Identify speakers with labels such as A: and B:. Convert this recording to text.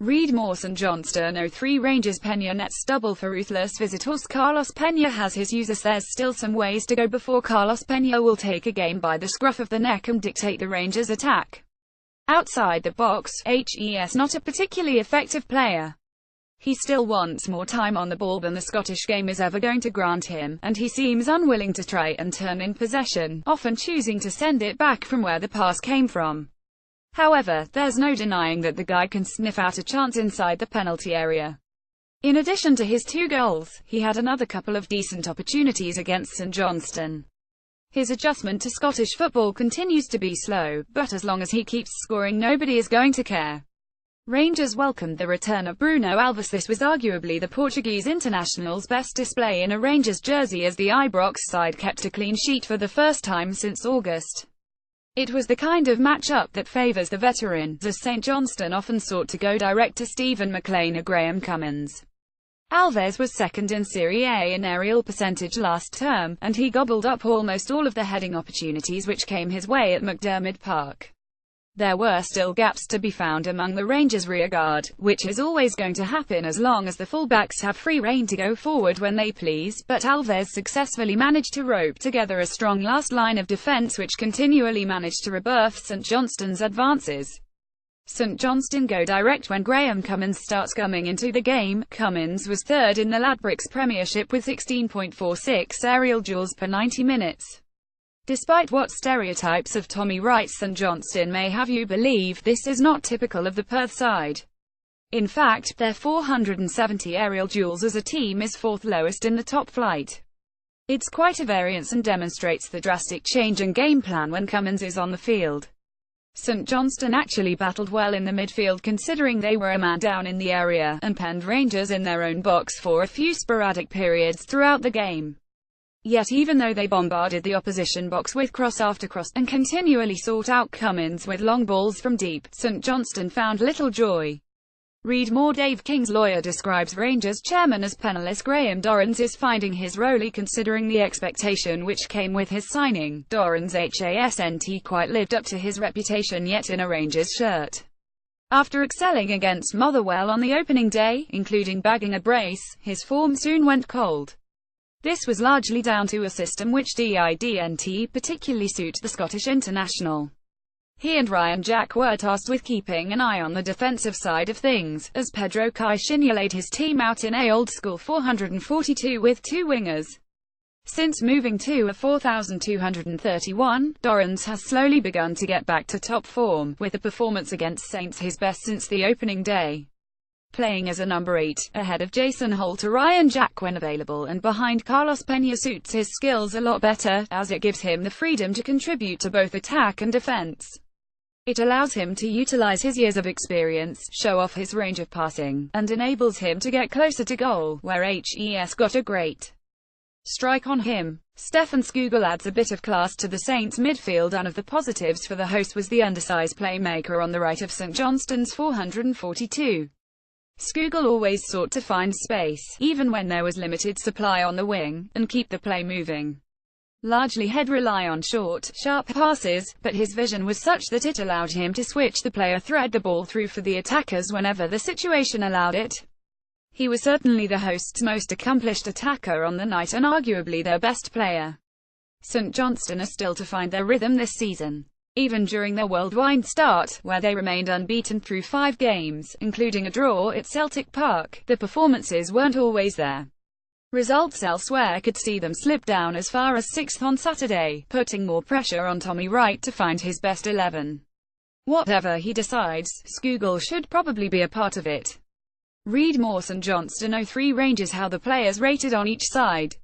A: Read MORE St Johnstone 03 Rangers Pena nets double for ruthless visitors. Carlos Pena has his users. There's still some ways to go before Carlos Pena will take a game by the scruff of the neck and dictate the Rangers' attack. Outside the box, he's not a particularly effective player. He still wants more time on the ball than the Scottish game is ever going to grant him, and he seems unwilling to try and turn in possession, often choosing to send it back from where the pass came from. However, there's no denying that the guy can sniff out a chance inside the penalty area. In addition to his 2 goals, he had another couple of decent opportunities against St Johnstone. His adjustment to Scottish football continues to be slow, but as long as he keeps scoring, nobody is going to care. Rangers welcomed the return of Bruno Alves. This was arguably the Portuguese international's best display in a Rangers jersey, as the Ibrox side kept a clean sheet for the first time since August. It was the kind of match-up that favours the veterans, as St Johnstone often sought to go direct to Stephen McLean or Graham Cummins. Alves was second in Serie A in aerial percentage last term, and he gobbled up almost all of the heading opportunities which came his way at McDiarmid Park. There were still gaps to be found among the Rangers' rearguard, which is always going to happen as long as the fullbacks have free rein to go forward when they please, but Alves successfully managed to rope together a strong last line of defence which continually managed to rebuff St Johnstone's advances. St Johnstone go direct when Graham Cummins starts coming into the game. Cummins was third in the Ladbrokes Premiership with 16.46 aerial duels per 90 minutes. Despite what stereotypes of Tommy Wright's St Johnstone may have you believe, this is not typical of the Perth side. In fact, their 470 aerial duels as a team is 4th lowest in the top flight. It's quite a variance and demonstrates the drastic change in game plan when Cummins is on the field. St Johnstone actually battled well in the midfield considering they were a man down in the area, and penned Rangers in their own box for a few sporadic periods throughout the game. Yet even though they bombarded the opposition box with cross after cross, and continually sought out Cummins with long balls from deep, St Johnstone found little joy. Read more. Dave King's lawyer describes Rangers chairman as penniless. Graham Dorrans is finding his role considering the expectation which came with his signing. Dorrans hasn't quite lived up to his reputation yet in a Rangers shirt. After excelling against Motherwell on the opening day, including bagging a brace, his form soon went cold. This was largely down to a system which didn't particularly suit the Scottish international. He and Ryan Jack were tasked with keeping an eye on the defensive side of things, as Pedro Caixinha laid his team out in a old-school 442 with 2 wingers. Since moving to a 4,231, Dorrans has slowly begun to get back to top form, with the performance against Saints his best since the opening day. Playing as a number 8, ahead of Jason Holt or Ryan Jack when available and behind Carlos Pena suits his skills a lot better, as it gives him the freedom to contribute to both attack and defense. It allows him to utilize his years of experience, show off his range of passing, and enables him to get closer to goal, where he's got a great strike on him. Stefan Skugel adds a bit of class to the Saints midfield, and of the positives for the host was the undersized playmaker on the right of St Johnstone's 442. Skugel always sought to find space, even when there was limited supply on the wing, and keep the play moving. Largely he'd rely on short, sharp passes, but his vision was such that it allowed him to switch the play or thread the ball through for the attackers whenever the situation allowed it. He was certainly the host's most accomplished attacker on the night and arguably their best player. St Johnstone are still to find their rhythm this season. Even during their worldwide start, where they remained unbeaten through 5 games, including a draw at Celtic Park, the performances weren't always there. Results elsewhere could see them slip down as far as 6th on Saturday, putting more pressure on Tommy Wright to find his best 11. Whatever he decides, Skugel should probably be a part of it. Read more. St Johnstone 03 Rangers how the players rated on each side.